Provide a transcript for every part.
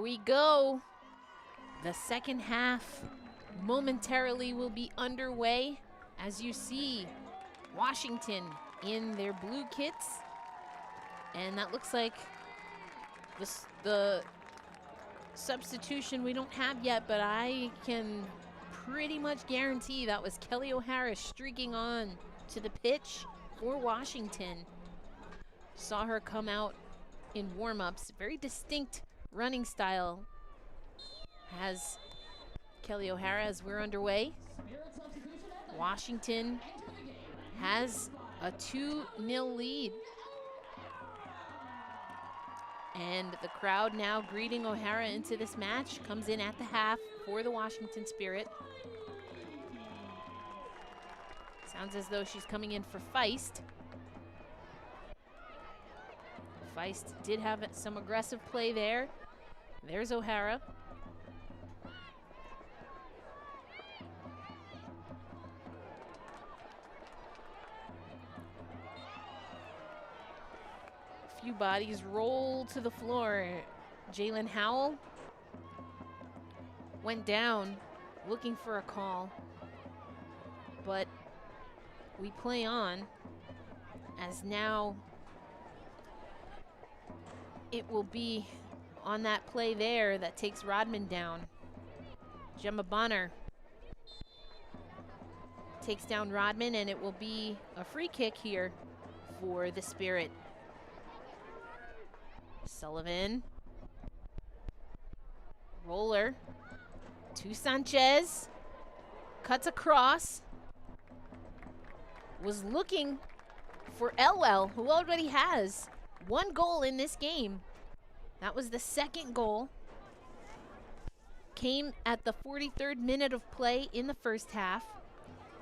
we go. The second half momentarily will be underway. As you see, Washington in their blue kits. And that looks like the substitution we don't have yet, but I can pretty much guarantee that was Kelly O'Hara streaking on to the pitch for Washington. Saw her come out in warm-ups. Very distinct running style has Kelly O'Hara as we're underway. Washington has a 2-0 lead. And the crowd now greeting O'Hara into this match. Comes in at the half for the Washington Spirit. Sounds as though she's coming in for Feist. Feist did have some aggressive play there. There's O'Hara. Few bodies roll to the floor. Jalen Howell went down looking for a call, but we play on as now it will be on that play there that takes Rodman down. Gemma Bonner takes down Rodman, and it will be a free kick here for the Spirit. Sullivan. Roller to Sanchez. Cuts across. Was looking for Elwell, who already has 1 goal in this game. That was the second goal. Came at the 43rd minute of play in the first half.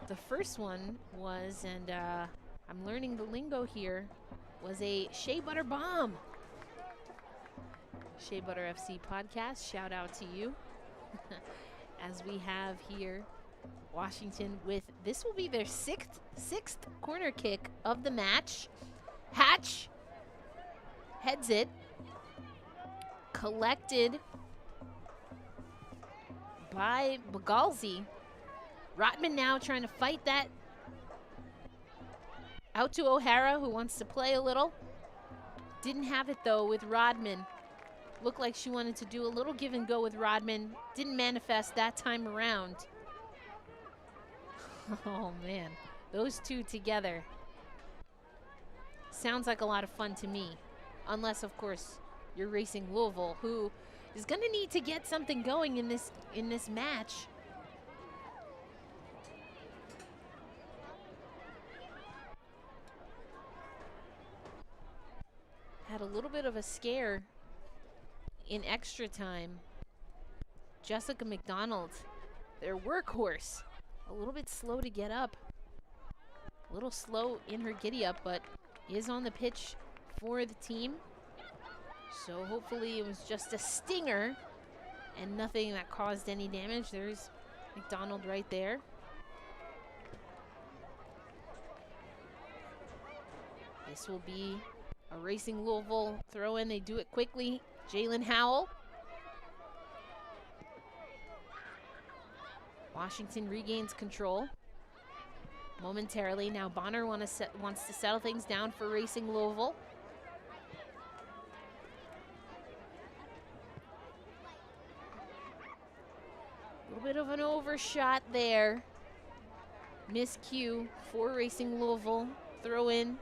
The first one was, and I'm learning the lingo here, was a Shea Butter bomb. Shea Butter FC podcast, shout out to you. As we have here Washington with, this will be their sixth corner kick of the match. Hatch heads it. Collected by Bagalzi. Rotman now trying to fight that. Out to O'Hara, who wants to play a little. Didn't have it though with Rodman. Looked like she wanted to do a little give and go with Rodman. Didn't manifest that time around. Oh man, those two together. Sounds like a lot of fun to me. Unless, of course, you're racing Louisville, who is going to need to get something going in this match. Had a little bit of a scare in extra time. Jessica McDonald, their workhorse, a little bit slow to get up. A little slow in her giddy up, but is on the pitch for the team. So hopefully it was just a stinger and nothing that caused any damage. There's McDonald right there. This will be a Racing Louisville throw in. They do it quickly. Jalen Howell. Washington regains control momentarily. Now Bonner wants to settle things down for Racing Louisville. A little bit of an overshot there. Miscue for Racing Louisville. Throw in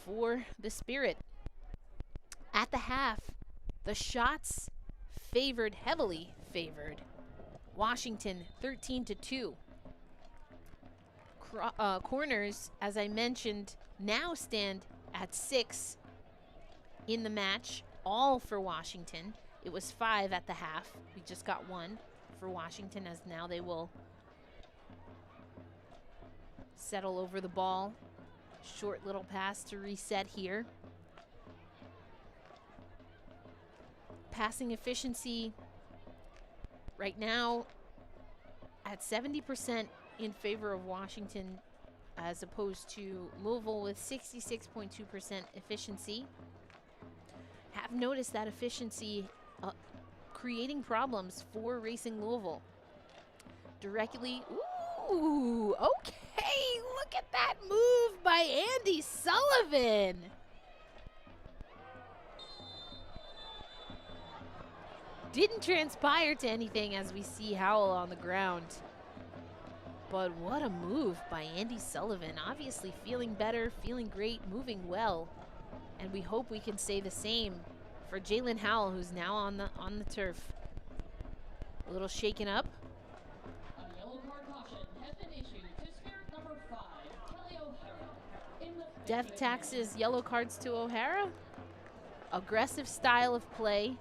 for the Spirit. At the half, the shots heavily favored Washington 13-2. Corners, as I mentioned, now stand at 6 in the match, all for Washington. It was 5 at the half. We just got 1 for Washington, as now they will settle over the ball. Short little pass to reset here. Passing efficiency right now at 70% in favor of Washington, as opposed to Louisville with 66.2% efficiency. have noticed that efficiency creating problems for Racing Louisville. Directly, ooh, okay, look at that move by Andy Sullivan. Didn't transpire to anything as we see Howell on the ground. But what a move by Andy Sullivan. Obviously feeling better, feeling great, moving well. And we hope we can say the same for Jalen Howell, who's now on the turf. A little shaken up. A yellow card caution has been issued to Spirit number 5, Kelly O'Hara. Death taxes yellow cards to O'Hara. Aggressive style of play.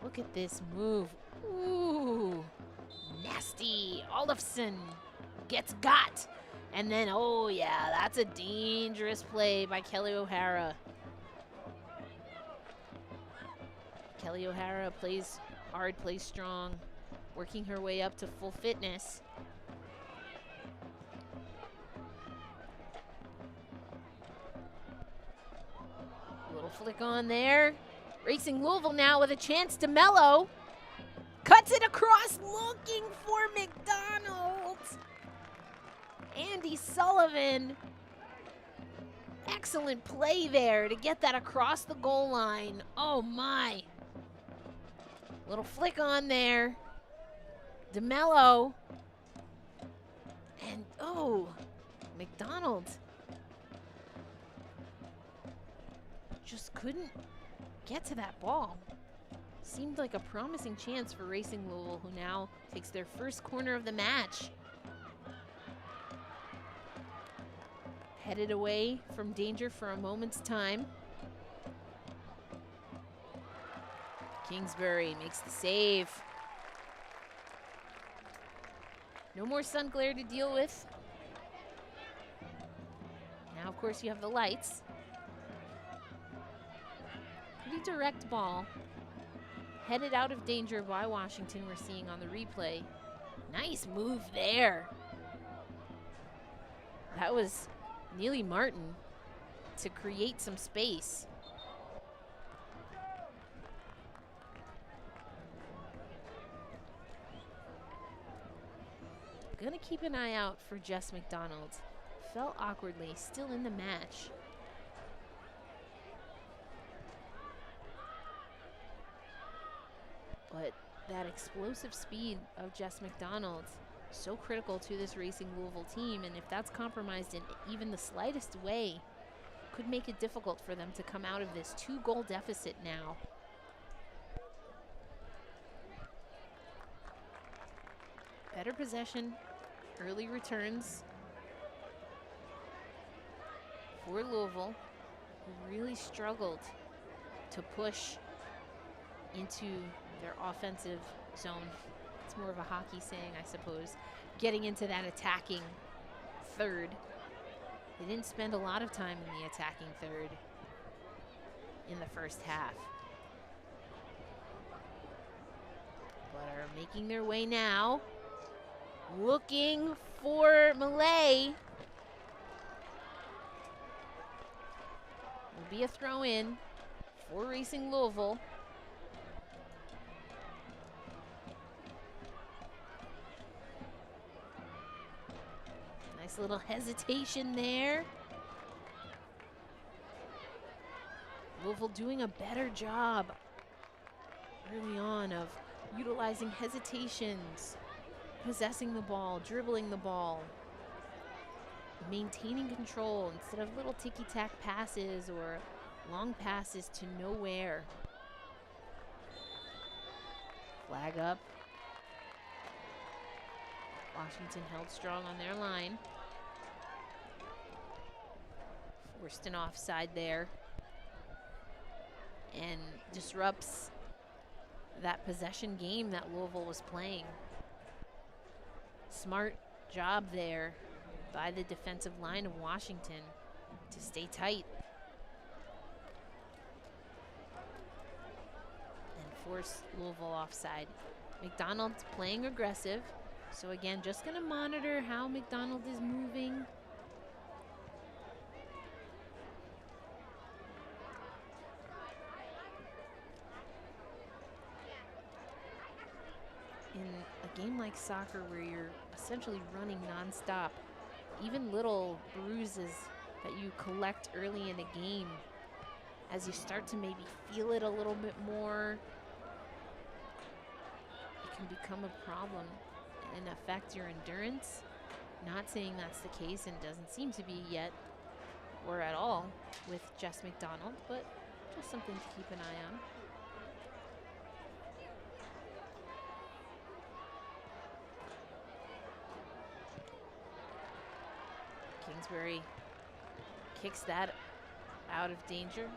Look at this move. Ooh, nasty. Olafson gets got. And then, oh yeah, that's a dangerous play by Kelly O'Hara. Kelly O'Hara plays hard, plays strong, working her way up to full fitness. Little flick on there. Racing Louisville now with a chance to mellow. Cuts it across, looking for McDonald. Andy Sullivan. Excellent play there to get that across the goal line. Oh my. Little flick on there. DeMello. And oh, McDonald. Just couldn't get to that ball. Seemed like a promising chance for Racing Louisville, who now takes their first corner of the match. Headed away from danger for a moment's time. Kingsbury makes the save. No more sun glare to deal with. Now, of course, you have the lights. Pretty direct ball. Headed out of danger by Washington, we're seeing on the replay. Nice move there. That was Neely Martin to create some space. Gonna keep an eye out for Jess McDonald. Fell awkwardly, still in the match. But that explosive speed of Jess McDonald, so critical to this Racing Louisville team, and if that's compromised in even the slightest way, could make it difficult for them to come out of this 2-goal deficit now. Better possession, early returns for Louisville, who really struggled to push into their offensive zone. It's more of a hockey saying, I suppose, getting into that attacking third. They didn't spend a lot of time in the attacking third in the first half, but are making their way now. Looking for Malay. Will be a throw in for Racing Louisville. Nice little hesitation there. Louisville doing a better job early on of utilizing hesitations, possessing the ball, dribbling the ball, maintaining control instead of little ticky-tack passes or long passes to nowhere. Flag up. Washington held strong on their line. Forced an offside there and disrupts that possession game that Louisville was playing. Smart job there by the defensive line of Washington to stay tight and force Louisville offside. McDonald's playing aggressive, so again, just gonna monitor how McDonald is moving. unlike soccer where you're essentially running nonstop. Even little bruises that you collect early in a game, as you start to maybe feel it a little bit more, it can become a problem and affect your endurance. Not saying that's the case, and doesn't seem to be yet or at all with Jess McDonald, but just something to keep an eye on. Kingsbury kicks that out of danger.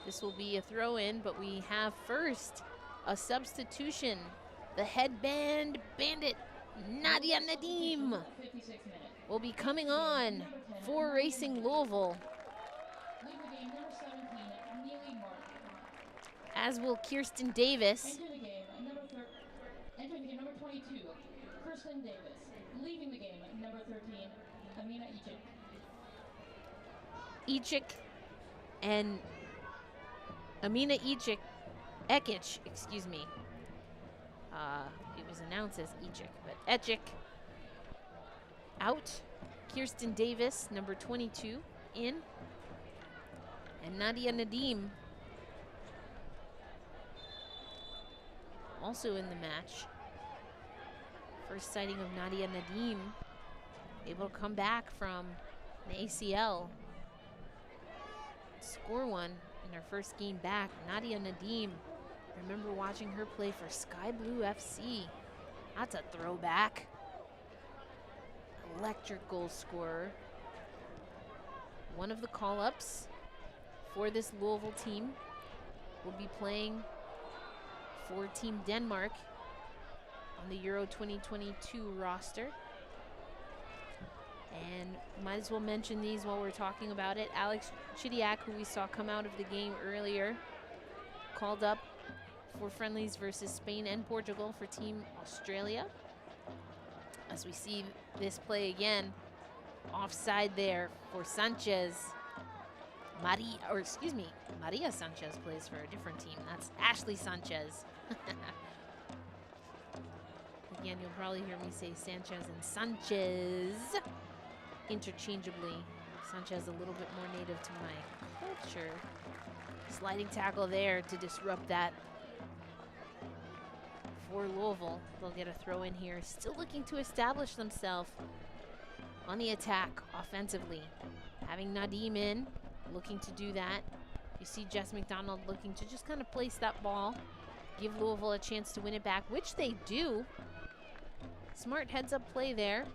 This will be a throw-in, but we have first a substitution. The headband bandit, Nadia Nadim, will be coming on for Racing Louisville, as will Kirsten Davis. Entering the game, number 22, Kirsten Davis. Leaving the game, number 13, Amina Ichik and Amina Ekic, excuse me. It was announced as Ichik, but Ekic out. Kirsten Davis, number 22, in. And Nadia Nadim also in the match. First sighting of Nadia Nadim, able to come back from an ACL, score one in her first game back. Nadia Nadim, remember watching her play for Sky Blue FC. That's a throwback. Electric goal scorer. One of the call-ups for this Louisville team will be playing for Team Denmark on the Euro 2022 roster. And might as well mention these while we're talking about it. Alex Chidiak, who we saw come out of the game earlier, called up for friendlies versus Spain and Portugal for Team Australia. As we see this play again, offside there for Sanchez. Maria Sanchez plays for a different team. That's Ashley Sanchez. Again, you'll probably hear me say Sanchez and Sanchez interchangeably. Sanchez a little bit more native to my culture. Sliding tackle there to disrupt that for Louisville. They'll get a throw in here. Still looking to establish themselves on the attack offensively. Having Nadim in, looking to do that. You see Jess McDonald looking to just kind of place that ball, give Louisville a chance to win it back, which they do. Smart heads-up play there.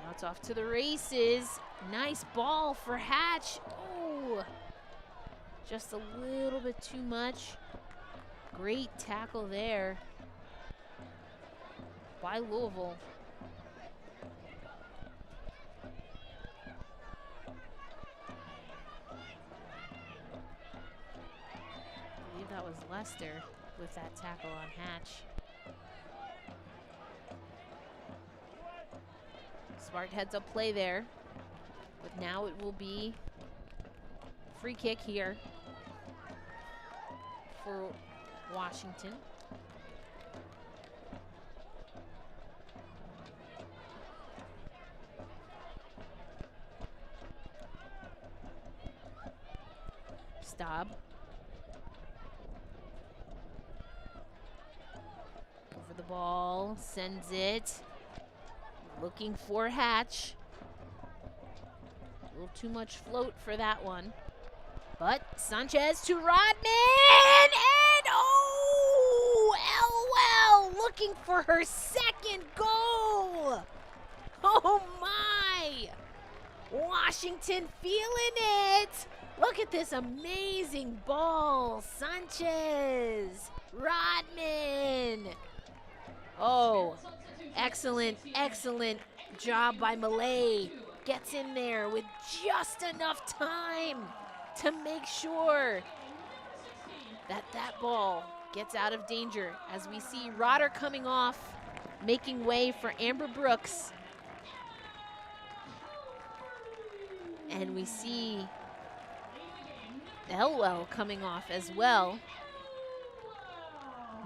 Now it's off to the races. Nice ball for Hatch. Oh, just a little bit too much. Great tackle there by Louisville. I believe that was Lester with that tackle on Hatch. Smart heads-up play there, but now it will be free kick here for Washington. Staub. Over the ball, sends it. Looking for Hatch. A little too much float for that one. But Sanchez to Rodman, and oh, Elwell looking for her second goal. Oh my! Washington feeling it. Look at this amazing ball. Sanchez, Rodman. Oh, Excellent, excellent job by Malay. Gets in there with just enough time to make sure that that ball gets out of danger. As we see Rodder coming off, making way for Amber Brooks. And we see Elwell coming off as well,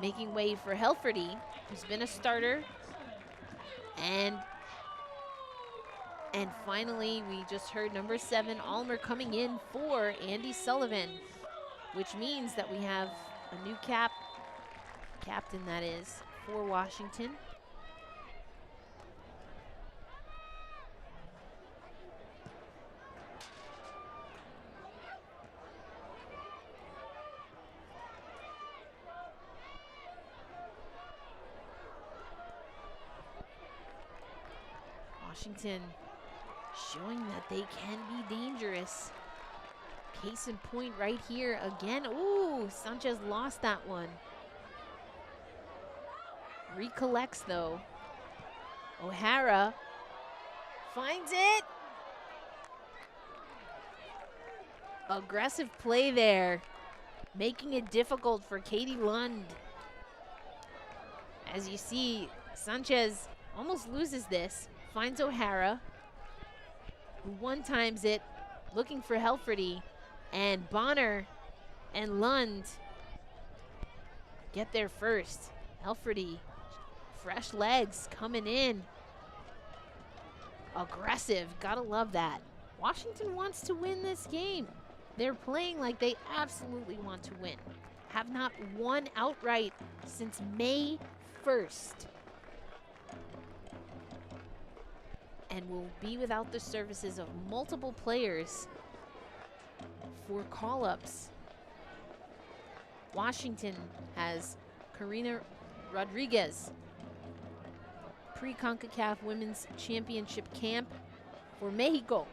making way for Helferty, who's been a starter. And finally, we just heard number 7, Almer, coming in for Andy Sullivan, which means that we have a new captain that is, for Washington. Washington showing that they can be dangerous. Case in point right here again. Ooh, Sanchez lost that one. Recollects though. O'Hara finds it. Aggressive play there, making it difficult for Katie Lund. As you see, Sanchez almost loses this. Finds O'Hara, who one-times it, looking for Helferty, and Bonner and Lund get there first. Helferty, fresh legs coming in. Aggressive, gotta love that. Washington wants to win this game. They're playing like they absolutely want to win. Have not won outright since May 1st. And will be without the services of multiple players for call-ups. Washington has Karina Rodriguez, pre-CONCACAF Women's Championship camp for Mexico.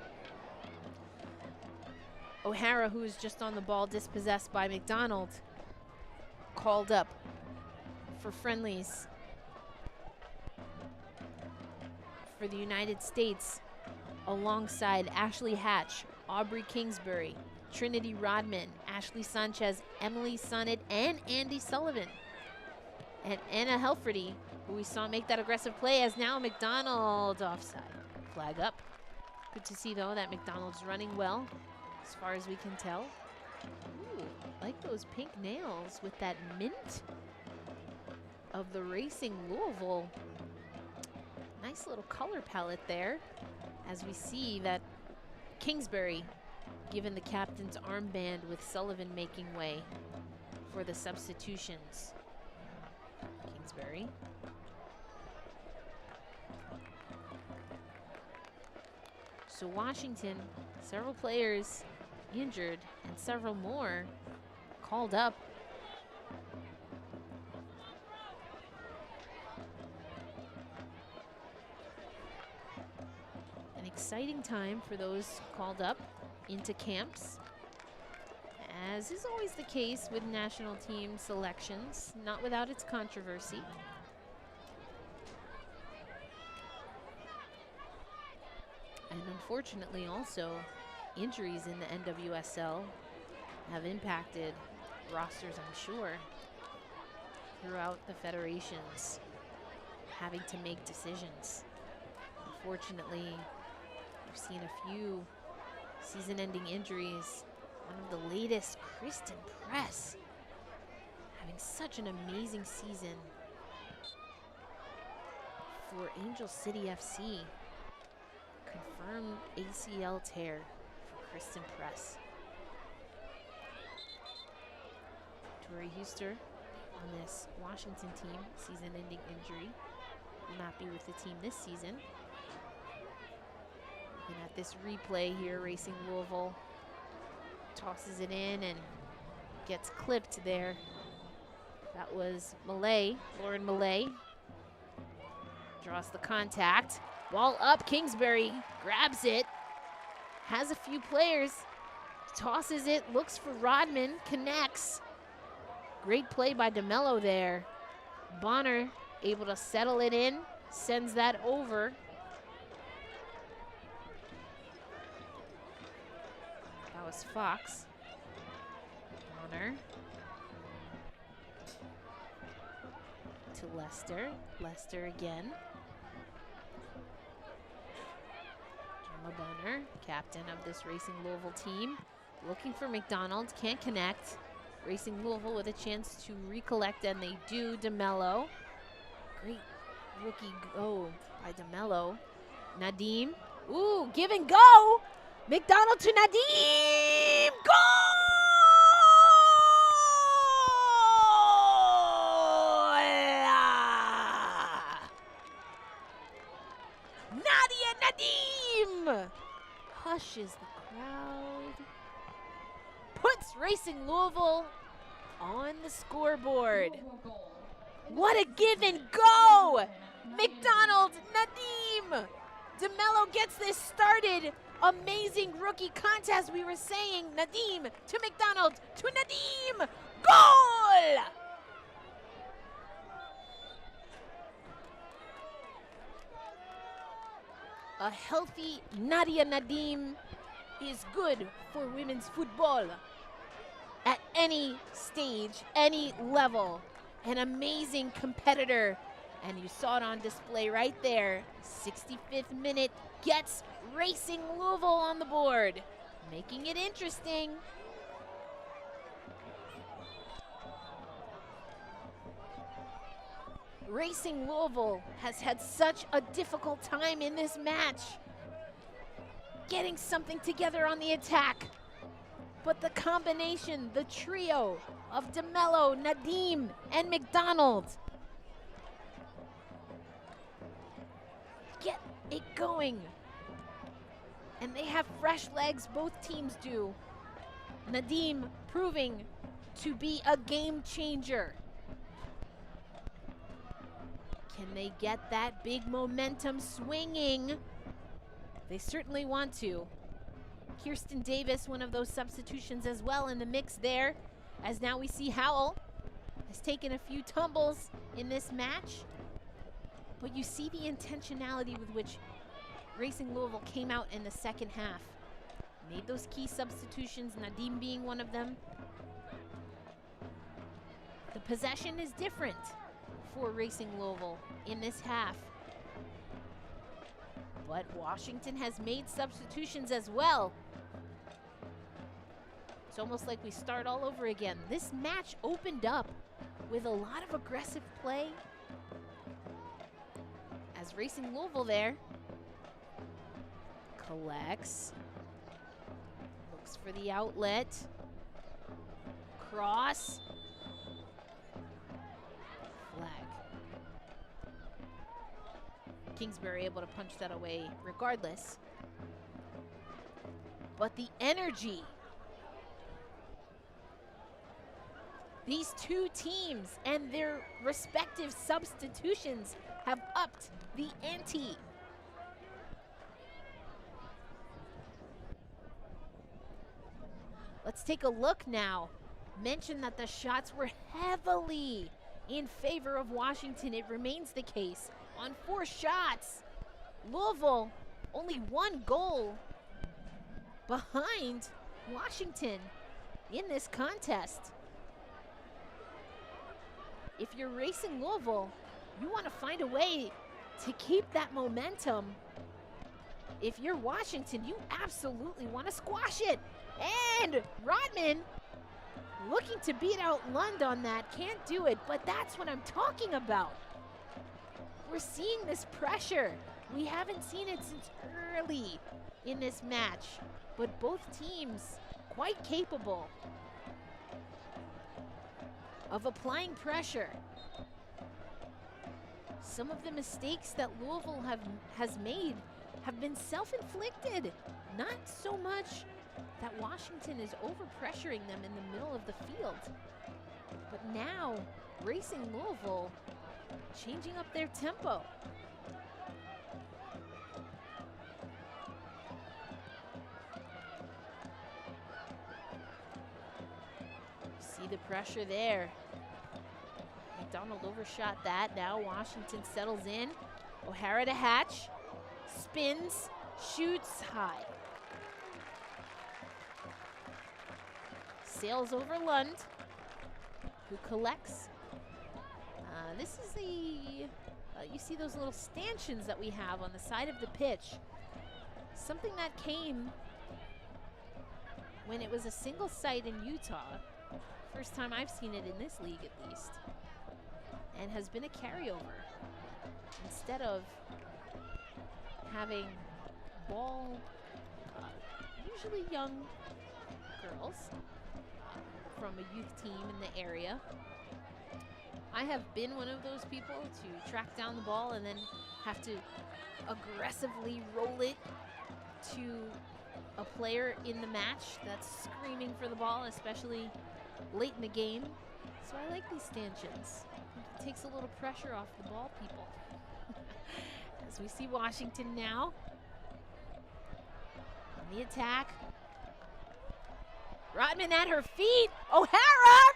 O'Hara, who is just on the ball, dispossessed by McDonald, called up for friendlies for the United States, alongside Ashley Hatch, Aubrey Kingsbury, Trinity Rodman, Ashley Sanchez, Emily Sonnet, and Andy Sullivan. And Anna Helferty, who we saw make that aggressive play, as now McDonald offside. Flag up. Good to see, though, that McDonald's running well, as far as we can tell. Ooh, like those pink nails with that mint of the Racing Louisville. Nice little color palette there, as we see that Kingsbury given the captain's armband, with Sullivan making way for the substitutions. Kingsbury. So Washington, several players injured and several more called up. Exciting time for those called up into camps, as is always the case with national team selections, not without its controversy. And unfortunately also, injuries in the NWSL have impacted rosters, I'm sure, throughout the federations, having to make decisions. Unfortunately, we've seen a few season-ending injuries. One of the latest, Kristen Press, having such an amazing season for Angel City FC. Confirmed ACL tear for Kristen Press. Tori Huster on this Washington team, season-ending injury, will not be with the team this season. Looking at this replay here, Racing Louisville tosses it in and gets clipped there. That was Malay, Lauren Malay. Draws the contact. Ball up, Kingsbury grabs it. Has a few players. Tosses it, looks for Rodman, connects. Great play by DeMello there. Bonner able to settle it in. sends that over. That was Fox. Bonner. To Lester. Lester again. Gemma Bonner, captain of this Racing Louisville team. Looking for McDonald, can't connect. Racing Louisville with a chance to recollect, and they do. DeMello. Great rookie go by DeMello. Nadim. Ooh, give and go. McDonald to Nadim. Goal! Nadia Nadim hushes the crowd. Puts Racing Louisville on the scoreboard. What a give and go! McDonald, Nadim! DeMello gets this started. Amazing rookie contest, we were saying. Nadim to McDonald to Nadim! Goal! A healthy Nadia Nadim is good for women's football at any stage, any level. An amazing competitor, and you saw it on display right there. 65th minute gets Racing Louisville on the board, making it interesting. Racing Louisville has had such a difficult time in this match, getting something together on the attack. But the combination, the trio of DeMello, Nadim, and McDonald get it going. And they have fresh legs, both teams do. Nadim proving to be a game changer. Can they get that big momentum swinging? They certainly want to. Kirsten Davis, one of those substitutions as well in the mix there, as now we see Howell has taken a few tumbles in this match. But you see the intentionality with which Racing Louisville came out in the second half. Made those key substitutions, Nadim being one of them. The possession is different for Racing Louisville in this half. But Washington has made substitutions as well. It's almost like we start all over again. This match opened up with a lot of aggressive play. As Racing Louisville there collects, looks for the outlet, cross, flag. Kingsbury able to punch that away regardless. But the energy, these two teams and their respective substitutions have upped the ante. Let's take a look now. Mentioned that the shots were heavily in favor of Washington. It remains the case. On 4 shots, Louisville only 1 goal behind Washington in this contest. If you're Racing Louisville, you want to find a way to keep that momentum. If you're Washington, you absolutely want to squash it. And Rodman looking to beat out Lund on that. Can't do it, but that's what I'm talking about. We're seeing this pressure. We haven't seen it since early in this match, but both teams quite capable of applying pressure. Some of the mistakes that Louisville has made have been self-inflicted. Not so much that Washington is over-pressuring them in the middle of the field. But now, Racing Louisville changing up their tempo. See the pressure there. McDonald overshot that. Now Washington settles in. O'Hara to Hatch. Spins, shoots high. Sails over Lund, who collects. This is the, you see those little stanchions that we have on the side of the pitch. Something that came when it was a single site in Utah. First time I've seen it in this league at least. And has been a carryover. Instead of having ball, usually young girls from a youth team in the area. I have been one of those people to track down the ball and then have to aggressively roll it to a player in the match that's screaming for the ball, especially late in the game. So I like these stanchions. It takes a little pressure off the ball people. As we see Washington now on the attack. Rodman at her feet. O'Hara!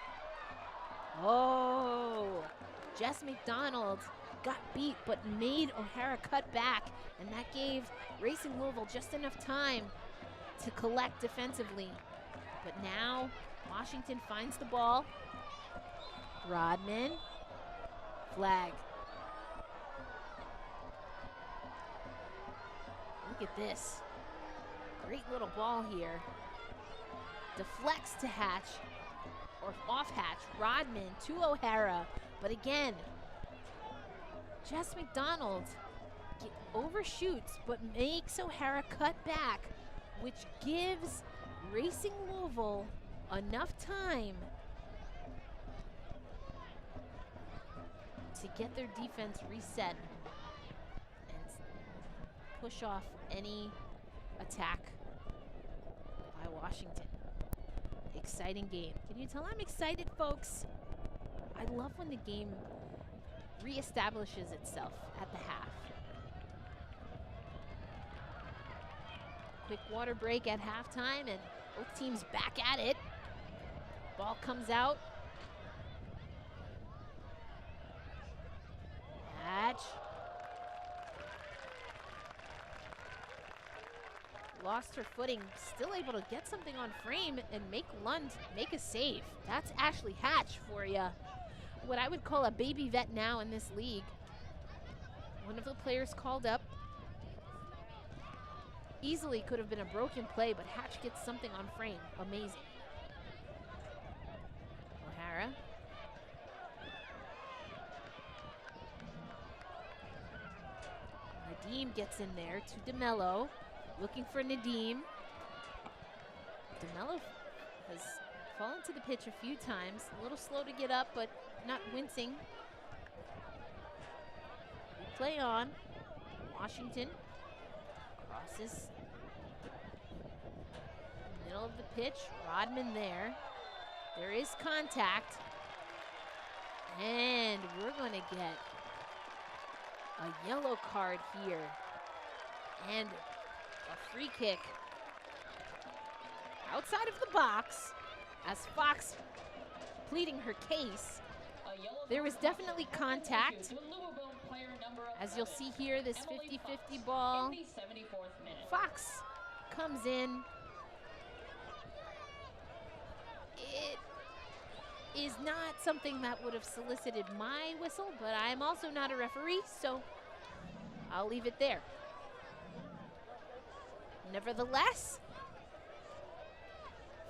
Oh, Jess McDonald got beat but made O'Hara cut back, and that gave Racing Louisville just enough time to collect defensively. But now Washington finds the ball. Rodman, flag. Look at this. Great little ball here. Deflects to Hatch, or off Hatch. Rodman to O'Hara. But again, Jess McDonald overshoots but makes O'Hara cut back, which gives Racing Louisville enough time to get their defense reset and push off any attack by Washington. Exciting game. Can you tell I'm excited, folks? I love when the game reestablishes itself at the half. Quick water break at halftime, and both teams back at it. Ball comes out. Hatch. Lost her footing, still able to get something on frame and make Lund make a save. That's Ashley Hatch for you. What I would call a baby vet now in this league. One of the players called up. Easily could have been a broken play, but Hatch gets something on frame. Amazing. O'Hara. Nadim gets in there to DeMello. Looking for Nadim. DeMello has fallen to the pitch a few times. A little slow to get up, but not wincing. We play on. Washington crosses. Middle of the pitch. Rodman there. There is contact. And we're going to get a yellow card here. And a free kick outside of the box as Fox pleading her case. There was definitely contact. As you'll see here, this 50-50 ball. Fox comes in. It is not something that would have solicited my whistle, but I'm also not a referee, so I'll leave it there. Nevertheless,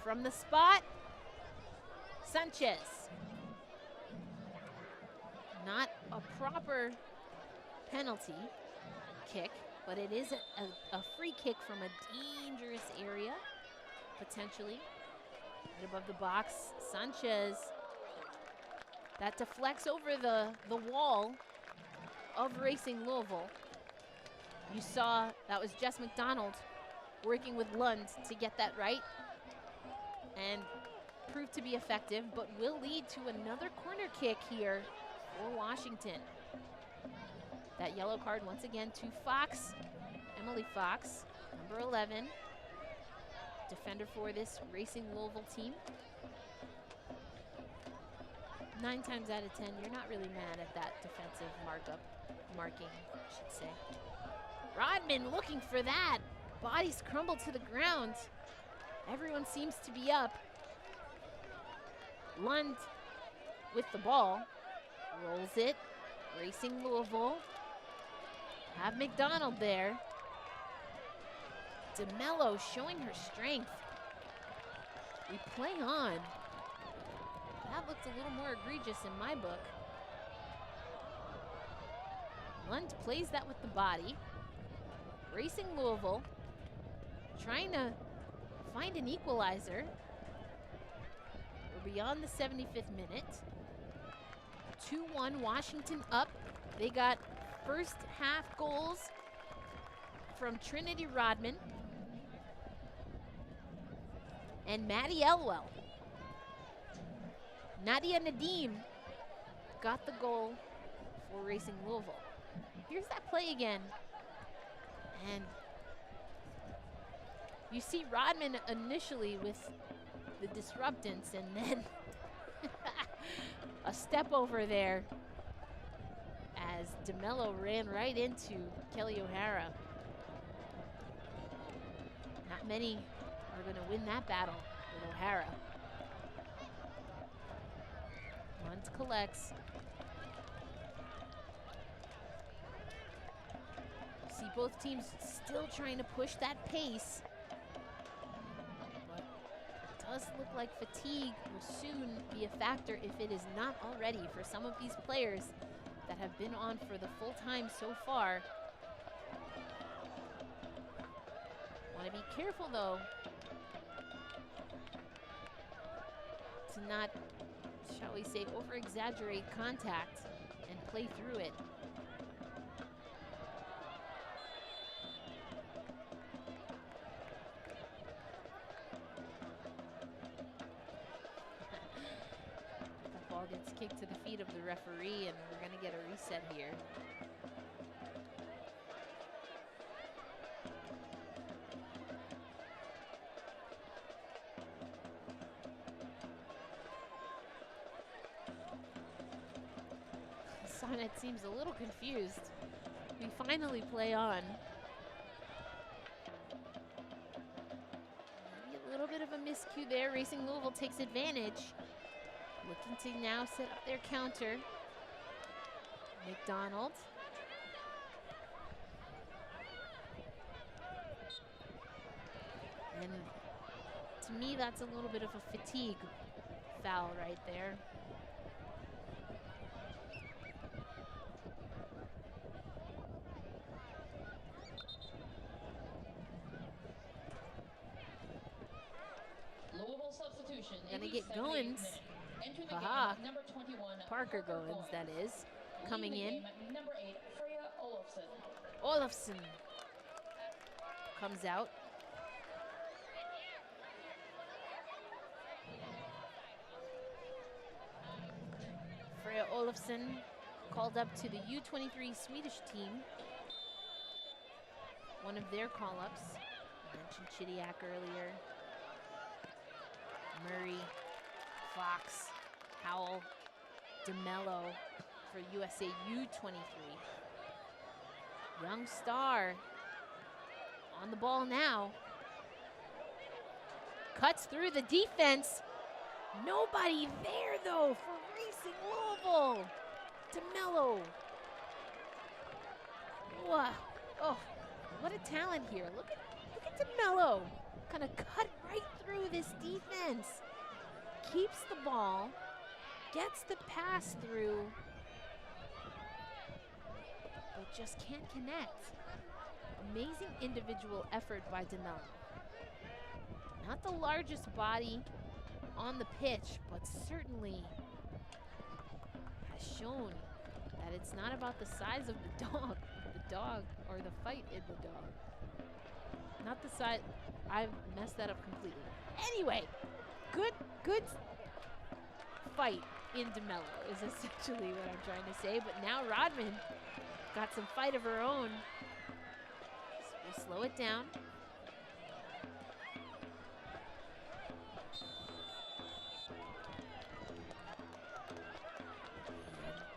from the spot, Sanchez. Not a proper penalty kick, but it is a free kick from a dangerous area, potentially. Right above the box, Sanchez. That deflects over the wall of Racing Louisville. You saw that was Jess McDonald working with Lund to get that right and proved to be effective, but will lead to another corner kick here for Washington. That yellow card once again to Fox, Emily Fox, number 11, defender for this Racing Louisville team. 9 times out of 10, you're not really mad at that defensive markup. marking, I should say. Rodman looking for that. Bodies crumble to the ground. Everyone seems to be up. Lund with the ball. Rolls it. Racing Louisville. Have McDonald there. DeMello showing her strength. We play on. That looked a little more egregious in my book. Lund plays that with the body. Racing Louisville. Trying to find an equalizer. We're beyond the 75th minute. 2-1, Washington up. They got first half goals from Trinity Rodman and Maddie Elwell. Nadia Nadim got the goal for Racing Louisville. Here's that play again. And you see Rodman initially with the disruptance, and then a step over there as DeMello ran right into Kelly O'Hara. Not many are going to win that battle with O'Hara. Lund collects. See both teams still trying to push that pace. But it does look like fatigue will soon be a factor if it is not already for some of these players that have been on for the full time so far. Want to be careful though to not, shall we say, over-exaggerate contact and play through it. The ball gets kicked to the feet of the referee, and we're going to get a reset here. Sonnet seems a little confused. We finally play on. Maybe a little bit of a miscue there. Racing Louisville takes advantage. Looking to now set up their counter. McDonald. And to me, that's a little bit of a fatigue foul right there. Gonna get Goins. Haha. Parker Goins, that is. Coming in. Number 8, Freya Olofsson. Olofsson comes out. Freya Olofsson called up to the U23 Swedish team. One of their call-ups. I mentioned Chidiak earlier. Murray, Fox, Howell, DeMello for USA U23. Young star on the ball now. Cuts through the defense. Nobody there though for Racing Louisville. DeMello. Wow. Oh, what a talent here. Look at DeMello. Kind of cut right through this defense. Keeps the ball. Gets the pass through. But just can't connect. Amazing individual effort by DeMello. Not the largest body on the pitch, but certainly has shown that it's not about the size of the dog, or the fight in the dog. Not the size. I've messed that up completely. Anyway, good fight in DeMello is essentially what I'm trying to say. But now Rodman got some fight of her own. So we'll slow it down.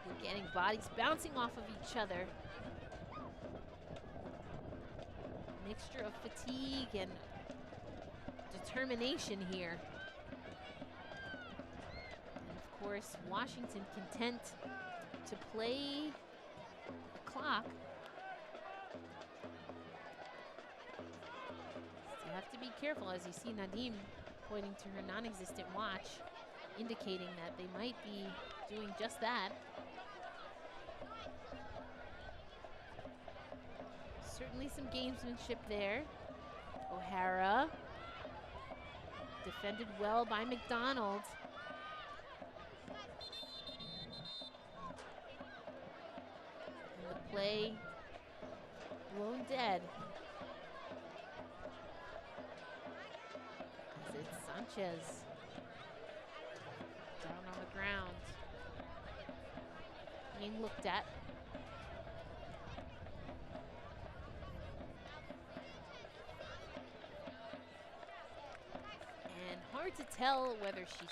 We're getting bodies bouncing off of each other. mixture of fatigue and determination here. And of course, Washington content to play the clock. So you have to be careful, as you see Nadim pointing to her non-existent watch, indicating that they might be doing just that. Certainly some gamesmanship there. O'Hara defended well by McDonald. And the play blown dead. As it's Sanchez down on the ground, being looked at. And hard to tell whether she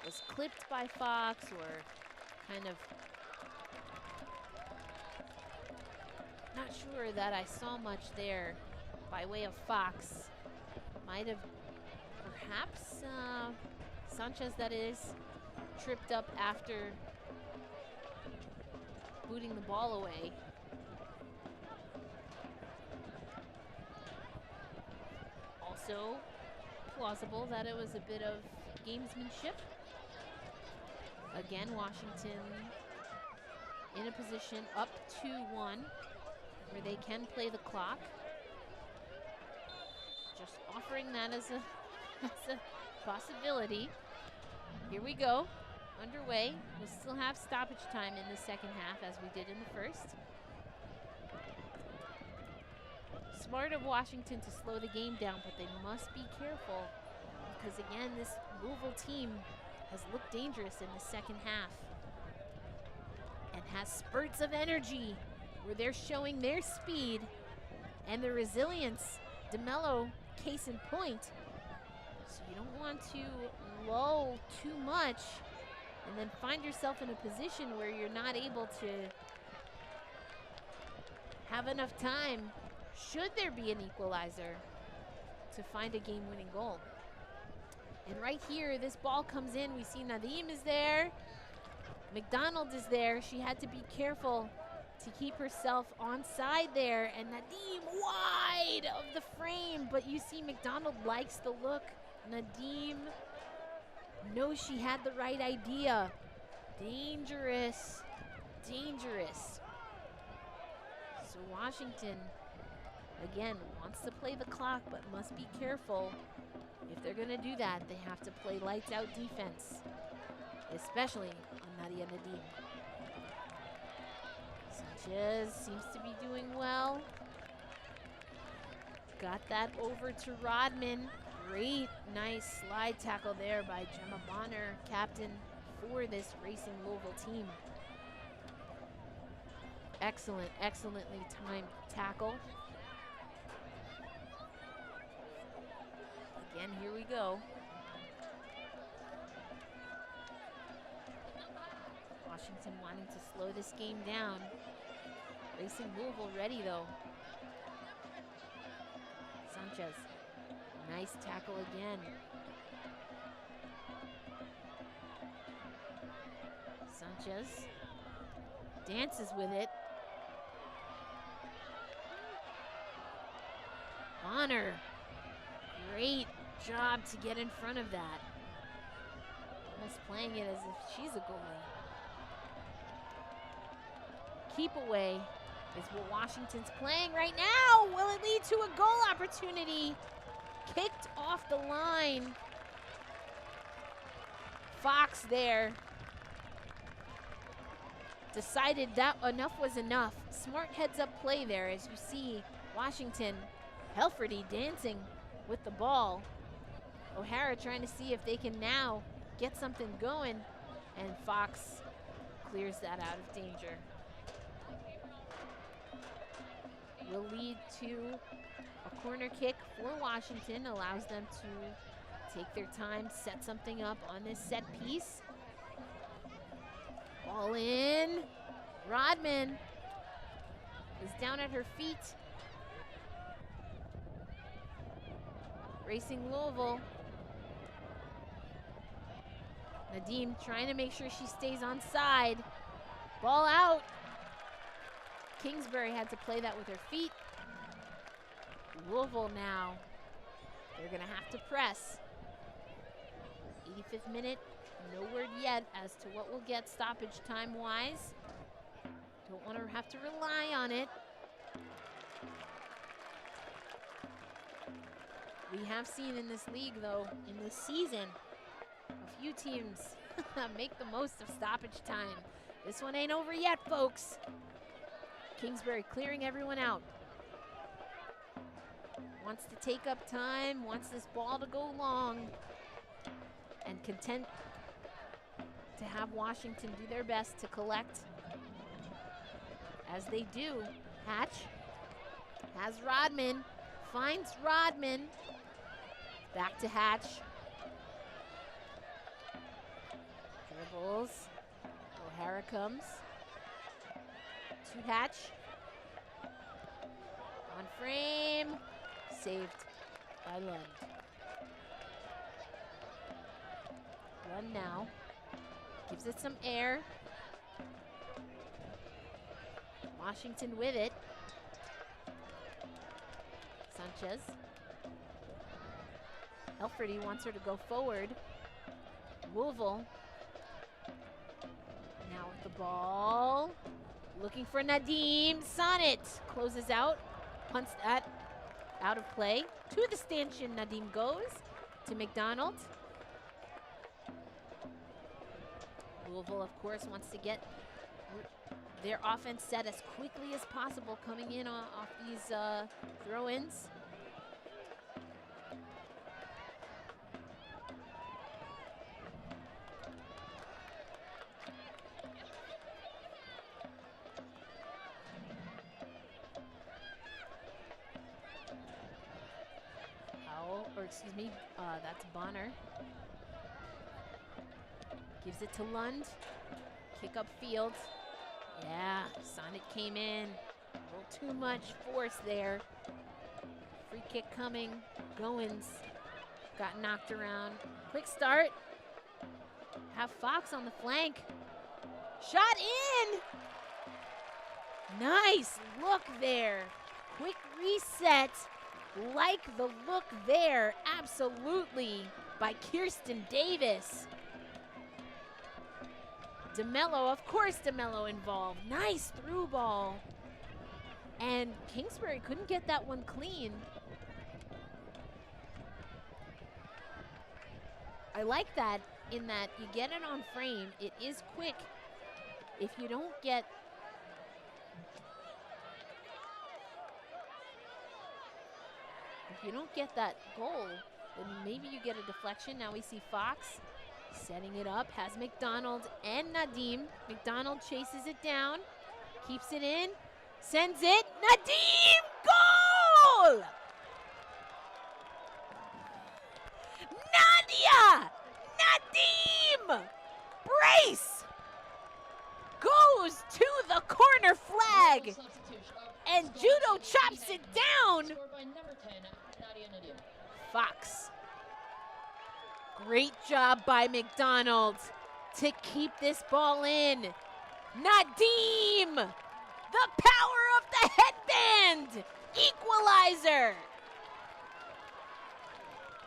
was clipped by Fox or kind of not sure that I saw much there by way of Fox. Might have perhaps Sanchez, that is, tripped up after booting the ball away. Also plausible that it was a bit of gamesmanship. Again, Washington in a position up 2-1 where they can play the clock. Just offering that as a possibility. Here we go, underway. We'll still have stoppage time in the second half as we did in the first. Smart of Washington to slow the game down, but they must be careful because, again, this Louisville team has looked dangerous in the second half and has spurts of energy where they're showing their speed and their resilience. DeMello, case in point. So you don't want to lull too much and then find yourself in a position where you're not able to have enough time, should there be an equalizer, to find a game-winning goal. And right here, this ball comes in. We see Nadim is there. McDonald is there. She had to be careful to keep herself onside there. And Nadim wide of the frame. But you see McDonald likes the look. Nadim knows she had the right idea. Dangerous. Dangerous. So Washington, again, wants to play the clock, but must be careful. If they're going to do that, they have to play lights-out defense, especially on Nadia Nadim. Sanchez seems to be doing well. Got that over to Rodman. Great, nice slide tackle there by Gemma Bonner, captain for this Racing Louisville team. Excellent, excellently timed tackle. Again, here we go. Washington wanting to slow this game down. Racing Louisville ready though. Sanchez, nice tackle again. Sanchez dances with it. Bonner, great job to get in front of that. Almost playing it as if she's a goalie. Keep away is what Washington's playing right now. Will it lead to a goal opportunity? Kicked off the line. Fox there decided that enough was enough. Smart heads-up play there as you see Washington, Helferty dancing with the ball. O'Hara trying to see if they can now get something going, and Fox clears that out of danger. Will lead to a corner kick for Washington, allows them to take their time, set something up on this set piece. Ball in. Rodman is down at her feet. Racing Louisville. Nadim trying to make sure she stays on side. Ball out. Kingsbury had to play that with her feet. Louisville now. They're going to have to press. 85th minute. No word yet as to what we'll get stoppage time-wise. Don't want to have to rely on it. We have seen in this league, though, in this season, a few teams make the most of stoppage time. This one ain't over yet, folks. Kingsbury clearing everyone out. Wants to take up time, wants this ball to go long, and content to have Washington do their best to collect. As they do, Hatch has Rodman, finds Rodman. Back to Hatch. Dribbles. O'Hara comes. To Hatch. On frame. Saved by Lund. Lund now. Gives it some air. Washington with it. Sanchez. Elfredy wants her to go forward. Louisville. Now with the ball. Looking for Nadim. Sonnet closes out. Punts that out of play. To the stanchion Nadim goes. To McDonald. Louisville, of course, wants to get their offense set as quickly as possible coming in off these throw-ins. That's Bonner. Gives it to Lund. Kick up field. Yeah, Sonnet came in. A little too much force there. Free kick coming. Goins got knocked around. Quick start. Have Fox on the flank. Shot in! Nice look there. Quick reset. Like the look there, absolutely, by Kirsten Davis. DeMello, of course DeMello involved. Nice through ball. And Kingsbury couldn't get that one clean. I like that in that you get it on frame. It is quick. If you don't get that goal, then maybe you get a deflection. Now we see Fox setting it up, has McDonald and Nadim. McDonald chases it down, keeps it in, sends it. Nadim, goal! Nadia! Nadim! Brace! Goes to the corner flag, and Judo chops it down. Fox. Great job by McDonald to keep this ball in. Nadim! The power of the headband! Equalizer!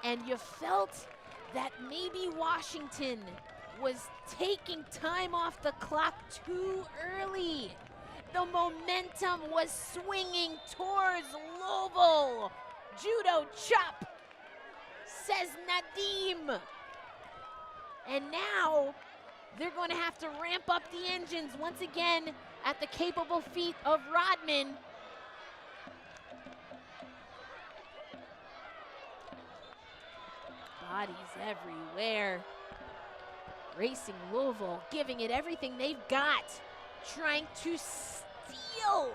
And you felt that maybe Washington was taking time off the clock too early. The momentum was swinging towards Louisville. Judo chop, says Nadim. And now they're going to have to ramp up the engines once again at the capable feet of Rodman. Bodies everywhere. Racing Louisville, giving it everything they've got, trying to steal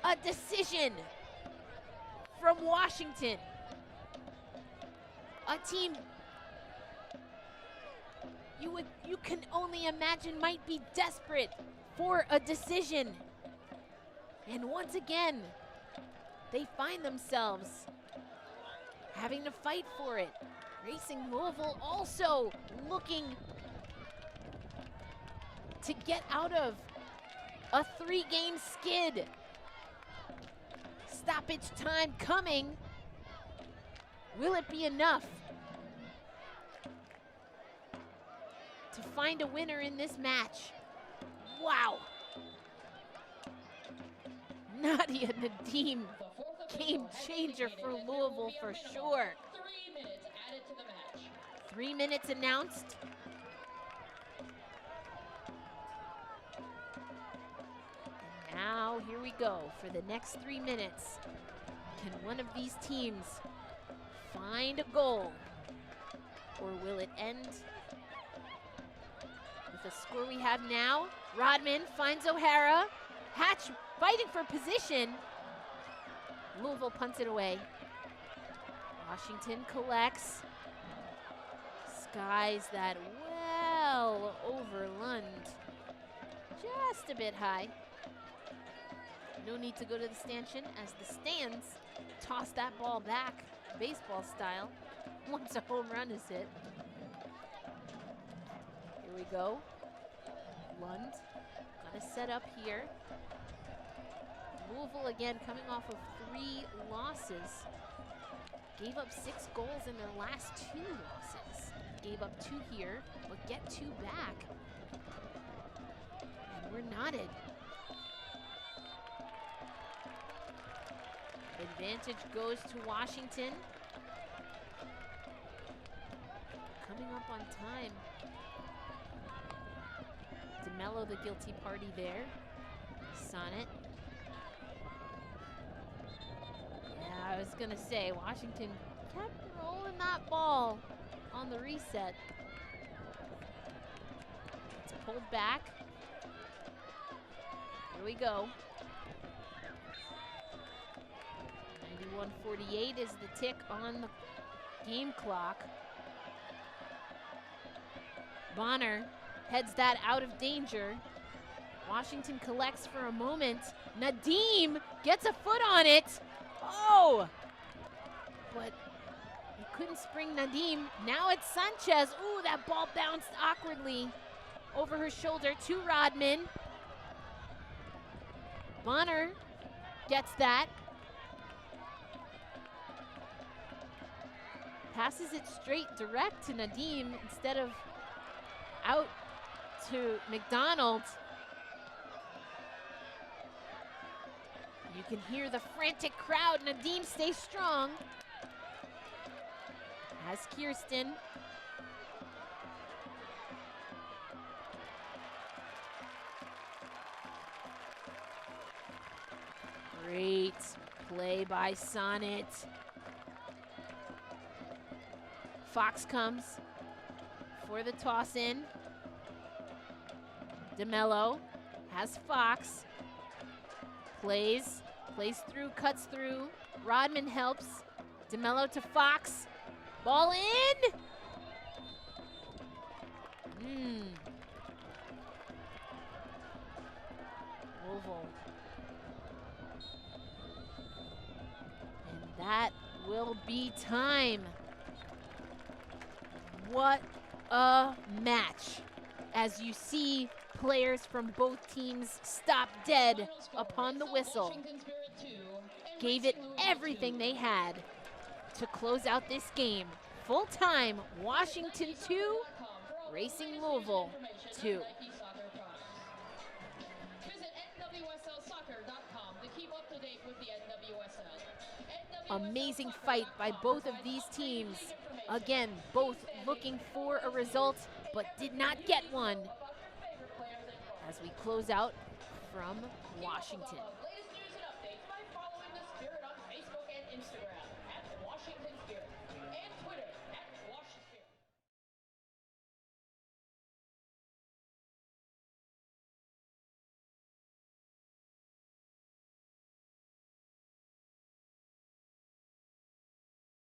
a decision from Washington. A team you can only imagine might be desperate for a decision. And once again, they find themselves having to fight for it. Racing Louisville also looking to get out of a 3-game skid. Stoppage time coming. Will it be enough to find a winner in this match? Wow. Nadia Nadim, game changer for Louisville for sure. 3 minutes added to the match. 3 minutes announced. And now here we go for the next 3 minutes. Can one of these teams find a goal? Or will it end with the score we have now? Rodman finds O'Hara. Hatch fighting for position. Louisville punts it away. Washington collects. Skies that well over Lund. Just a bit high. No need to go to the stanchion as the stands toss that ball back, baseball style, once a home run is hit. Here we go. Lund gonna set up here. Louisville again coming off of 3 losses. Gave up 6 goals in their last 2 losses. Gave up 2 here, but get 2 back. And we're knotted. Advantage goes to Washington. Coming up on time. DeMello, the guilty party there. Sonnet. Yeah, I was gonna say, Washington kept rolling that ball on the reset. It's pulled back. Here we go. 91:48 is the tick on the game clock. Bonner heads that out of danger. Washington collects for a moment. Nadim gets a foot on it. Oh! But he couldn't spring Nadim. Now it's Sanchez. Ooh, that ball bounced awkwardly over her shoulder to Rodman. Bonner gets that. Passes it straight direct to Nadim instead of out to McDonald. You can hear the frantic crowd. Nadim stays strong. Has Kirsten. Great play by Sonnet. Fox comes for the toss in. DeMello has Fox. Plays through, cuts through. Rodman helps. DeMello to Fox. Ball in. Louisville. And that will be time. What a match. As you see players from both teams stop dead upon the whistle. Gave it everything they had to close out this game. Full time, Washington 2, Racing Louisville 2. Visit NWSLsoccer.com to keep up to date with the NWSL. Amazing fight by both of these teams. Again, both looking for a result, but did not get one. As we close out from Washington.